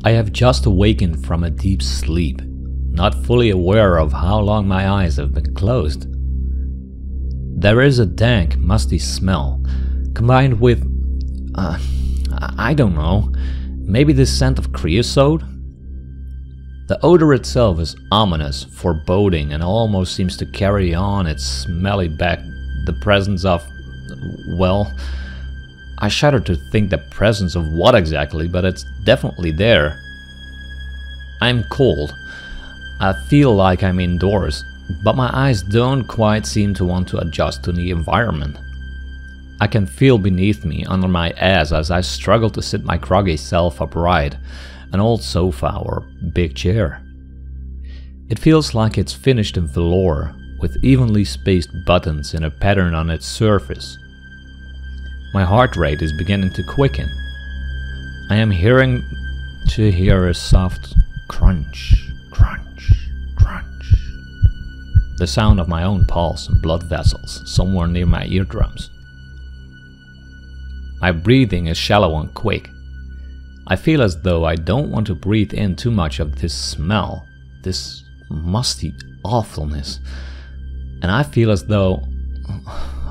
I have just awakened from a deep sleep, not fully aware of how long my eyes have been closed. There is a dank, musty smell, combined with, I don't know, maybe the scent of creosote? The odor itself is ominous, foreboding, and almost seems to carry on its smelly back the presence of, well, I shudder to think the presence of what exactly, but it's definitely there. I'm cold. I feel like I'm indoors, but my eyes don't quite seem to want to adjust to the environment. I can feel beneath me, under my ass, as I struggle to sit my groggy self upright, an old sofa or big chair. It feels like it's finished in velour, with evenly spaced buttons in a pattern on its surface. My heart rate is beginning to quicken. I am hear a soft crunch, crunch, crunch. The sound of my own pulse and blood vessels somewhere near my eardrums. My breathing is shallow and quick. I feel as though I don't want to breathe in too much of this smell, this musty awfulness. And I feel as though,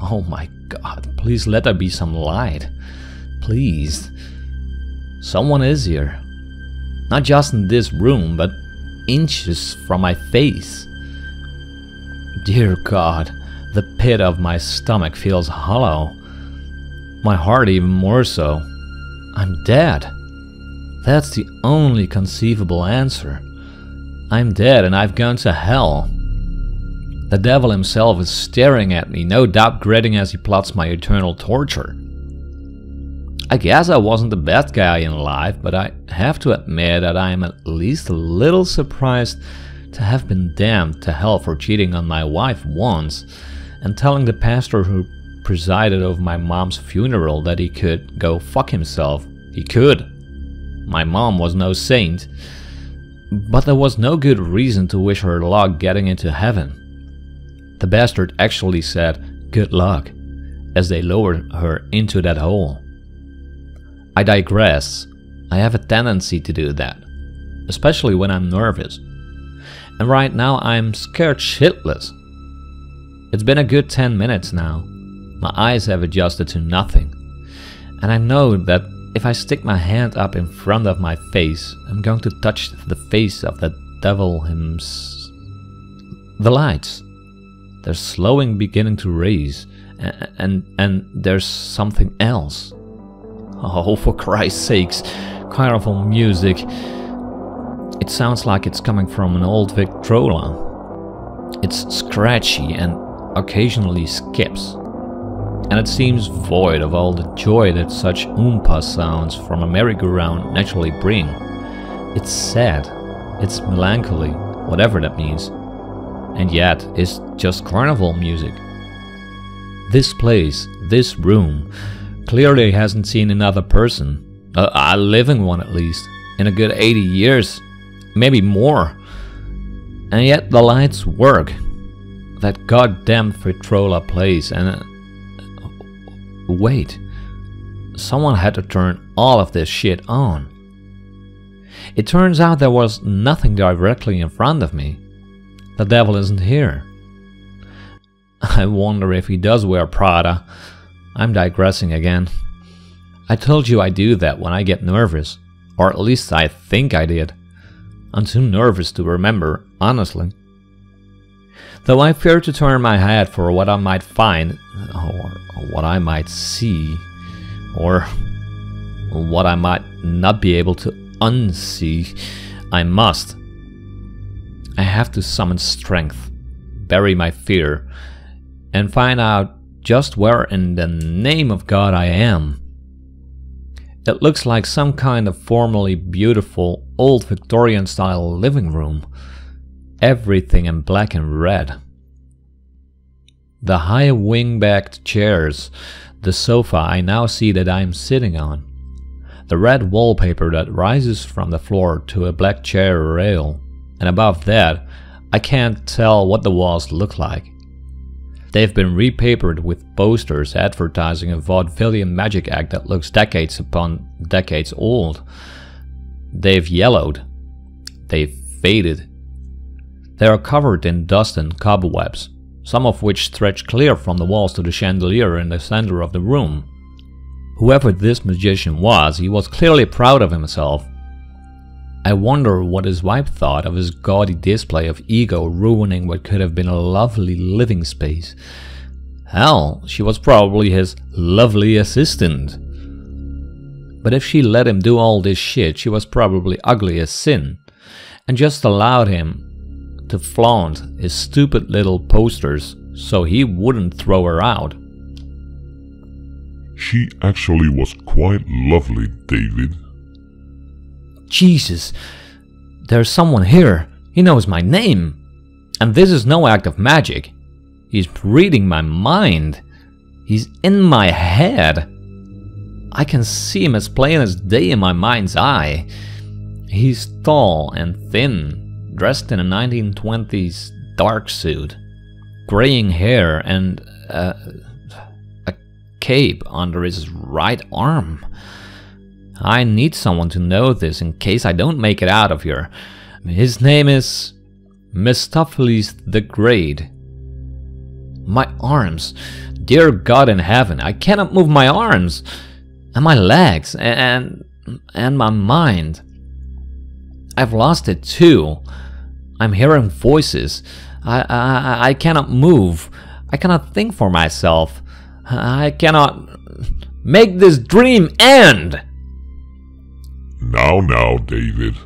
oh my God, please let there be some light. Please. Someone is here. Not just in this room, but inches from my face. Dear God, the pit of my stomach feels hollow. My heart even more so. I'm dead. That's the only conceivable answer. I'm dead and I've gone to hell. The devil himself is staring at me, no doubt gritting as he plots my eternal torture. I guess I wasn't the best guy in life, but I have to admit that I am at least a little surprised to have been damned to hell for cheating on my wife once and telling the pastor who presided over my mom's funeral that he could go fuck himself. He could. My mom was no saint, but there was no good reason to wish her luck getting into heaven. The bastard actually said, "Good luck," as they lowered her into that hole. I digress. I have a tendency to do that, especially when I'm nervous. And right now I'm scared shitless. It's been a good 10 minutes now. My eyes have adjusted to nothing. And I know that if I stick my hand up in front of my face, I'm going to touch the face of the devil himself. The lights. They're slowing, beginning to raise, and there's something else. Oh, for Christ's sakes, carnival music. It sounds like it's coming from an old Victrola. It's scratchy and occasionally skips. And it seems void of all the joy that such oompa sounds from a merry-go-round naturally bring. It's sad, it's melancholy, whatever that means. And yet, it's just carnival music. This place, this room, clearly hasn't seen another person, a living one at least, in a good 80 years, maybe more. And yet the lights work. That goddamn Victrola plays and... wait. Someone had to turn all of this shit on. It turns out there was nothing directly in front of me. The devil isn't here. I wonder if he does wear Prada. I'm digressing again. I told you I do that when I get nervous. Or at least I think I did. I'm too nervous to remember, honestly. Though I fear to turn my head for what I might find, or what I might see, or what I might not be able to unsee, I must. I have to summon strength, bury my fear, and find out just where in the name of God I am. It looks like some kind of formerly beautiful old Victorian style living room. Everything in black and red. The high wing-backed chairs, the sofa I now see that I am sitting on, the red wallpaper that rises from the floor to a black chair rail, and above that, I can't tell what the walls look like. They've been repapered with posters advertising a vaudevillian magic act that looks decades upon decades old. They've yellowed. They've faded. They are covered in dust and cobwebs, some of which stretch clear from the walls to the chandelier in the center of the room. Whoever this magician was, he was clearly proud of himself. I wonder what his wife thought of his gaudy display of ego ruining what could have been a lovely living space. Hell, she was probably his lovely assistant. But if she let him do all this shit, she was probably ugly as sin, and just allowed him to flaunt his stupid little posters so he wouldn't throw her out. She actually was quite lovely, David. Jesus, there's someone here. He knows my name. And this is no act of magic. He's reading my mind. He's in my head. I can see him as plain as day in my mind's eye. He's tall and thin, dressed in a 1920s dark suit, graying hair and a cape under his right arm. I need someone to know this in case I don't make it out of here. His name is Mephistopheles the Great. My arms. Dear God in heaven, I cannot move my arms. And my legs. And my mind. I've lost it too. I'm hearing voices. I cannot move. I cannot think for myself. I cannot make this dream end. Now, David.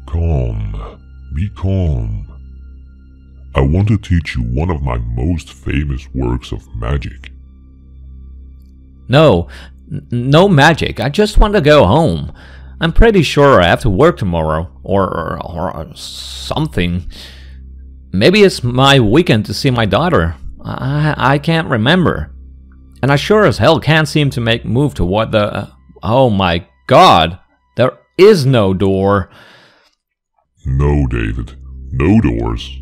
Calm. Be calm. I want to teach you one of my most famous works of magic. No magic. I just want to go home. I'm pretty sure I have to work tomorrow, or something. Maybe it's my weekend to see my daughter. I can't remember. And I sure as hell can't seem to make move toward the... oh my God! There is no door. No, David. No doors.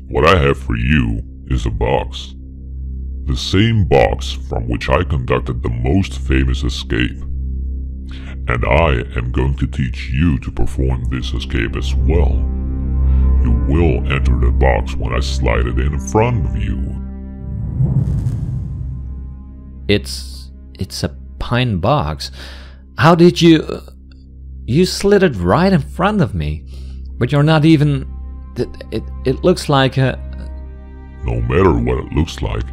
What I have for you is a box. The same box from which I conducted the most famous escape. And I am going to teach you to perform this escape as well. You will enter the box when I slide it in front of you. It's a pine box. How did you... You slid it right in front of me. But you're not even... It looks like a... No matter what it looks like,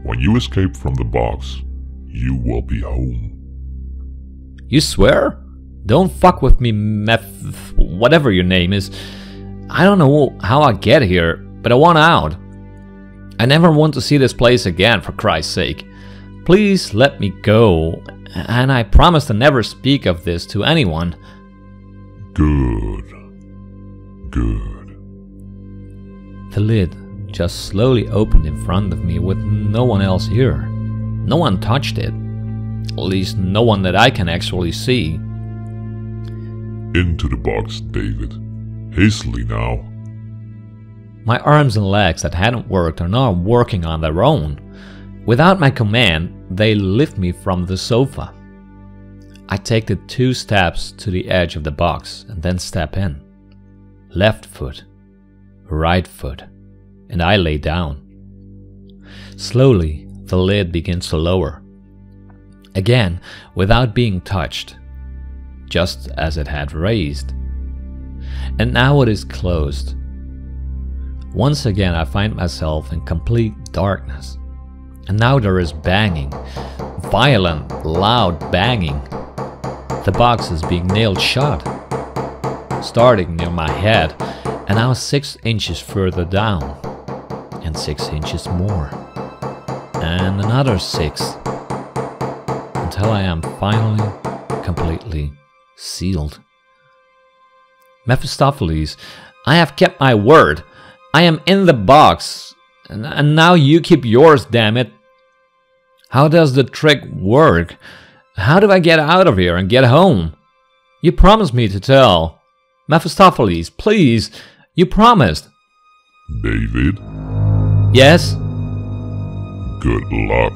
when you escape from the box, you will be home. You swear? Don't fuck with me, whatever your name is. I don't know how I get here, but I want out. I never want to see this place again, for Christ's sake. Please let me go, and I promise to never speak of this to anyone. Good. The lid just slowly opened in front of me with no one else here. No one touched it. At least no one that I can actually see. Into the box, David. Hastily now. My arms and legs that hadn't worked are now working on their own. Without my command, they lift me from the sofa. I take the 2 steps to the edge of the box and then step in. Left foot, right foot, and I lay down. Slowly, the lid begins to lower. Again, without being touched, just as it had raised. And now it is closed. Once again, I find myself in complete darkness. And now there is banging. Violent, loud banging. The box is being nailed shut. Starting near my head, and now 6 inches further down. And 6 inches more. And another 6. Until I am finally completely sealed. Mephistopheles, I have kept my word. I am in the box. And now you keep yours, damn it. How does the trick work? How do I get out of here and get home? You promised me to tell. Mephistopheles, please. You promised. David? Yes? Good luck.